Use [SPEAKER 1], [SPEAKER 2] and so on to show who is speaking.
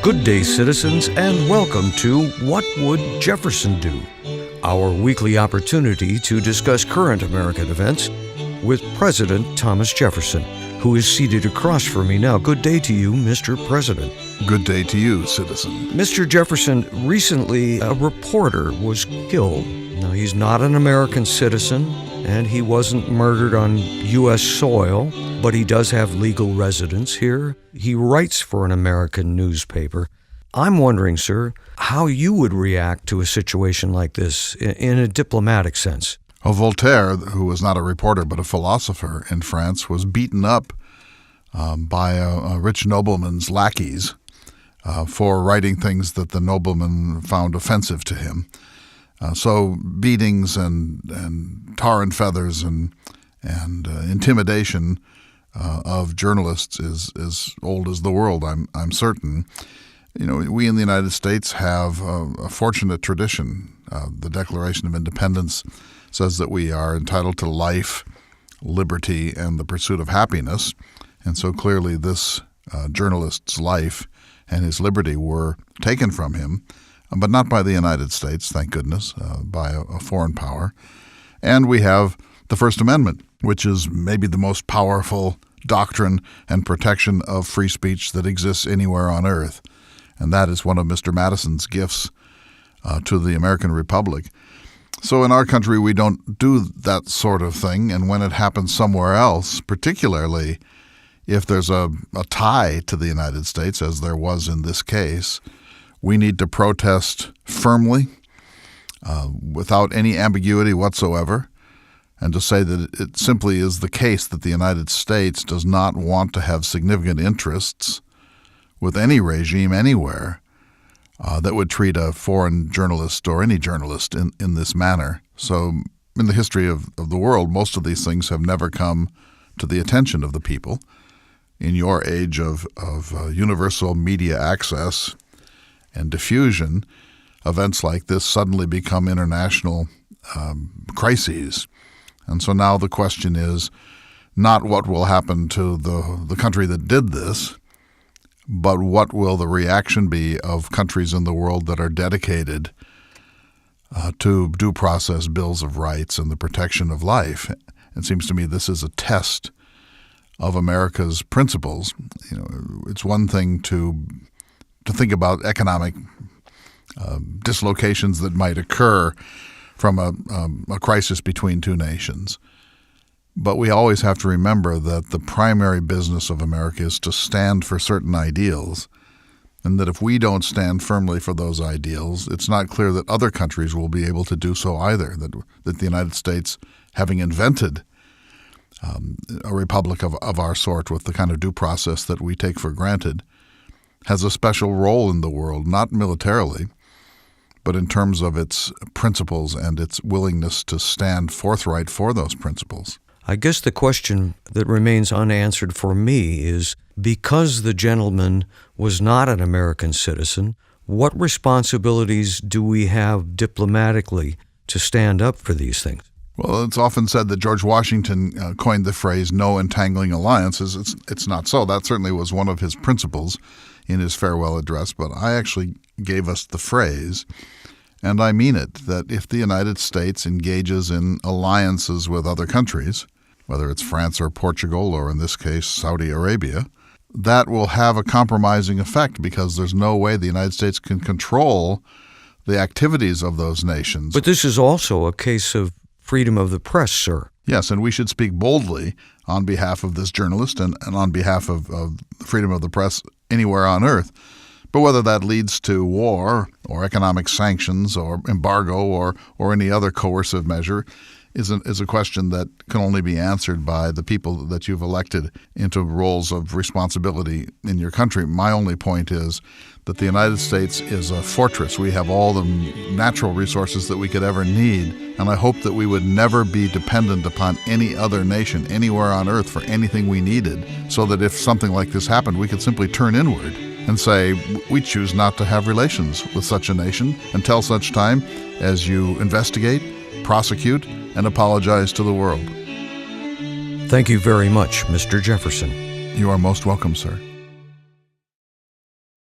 [SPEAKER 1] Good day, citizens, and welcome to What Would Jefferson Do? Our weekly opportunity to discuss current American events with President Thomas Jefferson, who is seated across from me now. Good day to you, Mr. President.
[SPEAKER 2] Good day to you, citizen.
[SPEAKER 1] Mr. Jefferson, recently a reporter was killed. Now, he's not an American citizen, and he wasn't murdered on U.S. soil, but he does have legal residence here. He writes for an American newspaper. I'm wondering, sir, how you would react to a situation like this in a diplomatic sense.
[SPEAKER 2] Voltaire, who was not a reporter but a philosopher in France, was beaten up by a rich nobleman's lackeys for writing things that the nobleman found offensive to him. So beatings and tar and feathers and intimidation of journalists is as old as the world, I'm certain. You know, we in the United States have a fortunate tradition. The Declaration of Independence says that we are entitled to life, liberty, and the pursuit of happiness. And so clearly this journalist's life and his liberty were taken from him, but not by the United States, thank goodness, by a foreign power. And we have the First Amendment, which is maybe the most powerful doctrine and protection of free speech that exists anywhere on earth. And that is one of Mr. Madison's gifts to the American Republic. So in our country, we don't do that sort of thing. And when it happens somewhere else, particularly if there's a tie to the United States, as there was in this case, we need to protest firmly, without any ambiguity whatsoever, and to say that it simply is the case that the United States does not want to have significant interests with any regime anywhere that would treat a foreign journalist or any journalist in this manner. So in the history of the world, most of these things have never come to the attention of the people. In your age of universal media access and diffusion, events like this suddenly become international crises. And so now the question is not what will happen to the country that did this, but what will the reaction be of countries in the world that are dedicated to due process, bills of rights, and the protection of life. It seems to me this is a test of America's principles. You know, it's one thing to think about economic dislocations that might occur from a crisis between two nations. But we always have to remember that the primary business of America is to stand for certain ideals, and that if we don't stand firmly for those ideals, it's not clear that other countries will be able to do so either, that the United States, having invented a republic of our sort with the kind of due process that we take for granted, has a special role in the world, not militarily, but in terms of its principles and its willingness to stand forthright for those principles.
[SPEAKER 1] I guess the question that remains unanswered for me is, because the gentleman was not an American citizen, what responsibilities do we have diplomatically to stand up for these things?
[SPEAKER 2] Well, it's often said that George Washington coined the phrase, no entangling alliances. It's not so. That certainly was one of his principles in his farewell address, but I actually gave us the phrase, and I mean it, that if the United States engages in alliances with other countries, whether it's France or Portugal or in this case Saudi Arabia, that will have a compromising effect because there's no way the United States can control the activities of those nations.
[SPEAKER 1] But this is also a case of freedom of the press, sir.
[SPEAKER 2] Yes, and we should speak boldly on behalf of this journalist and on behalf of freedom of the press anywhere on earth. But whether that leads to war or economic sanctions or embargo or any other coercive measure is a question that can only be answered by the people that you've elected into roles of responsibility in your country. My only point is that the United States is a fortress. We have all the natural resources that we could ever need, and I hope that we would never be dependent upon any other nation anywhere on earth for anything we needed, so that if something like this happened, we could simply turn inward and say, we choose not to have relations with such a nation until such time as you investigate, prosecute, and apologize to the world.
[SPEAKER 1] Thank you very much, Mr. Jefferson.
[SPEAKER 2] You are most welcome, sir.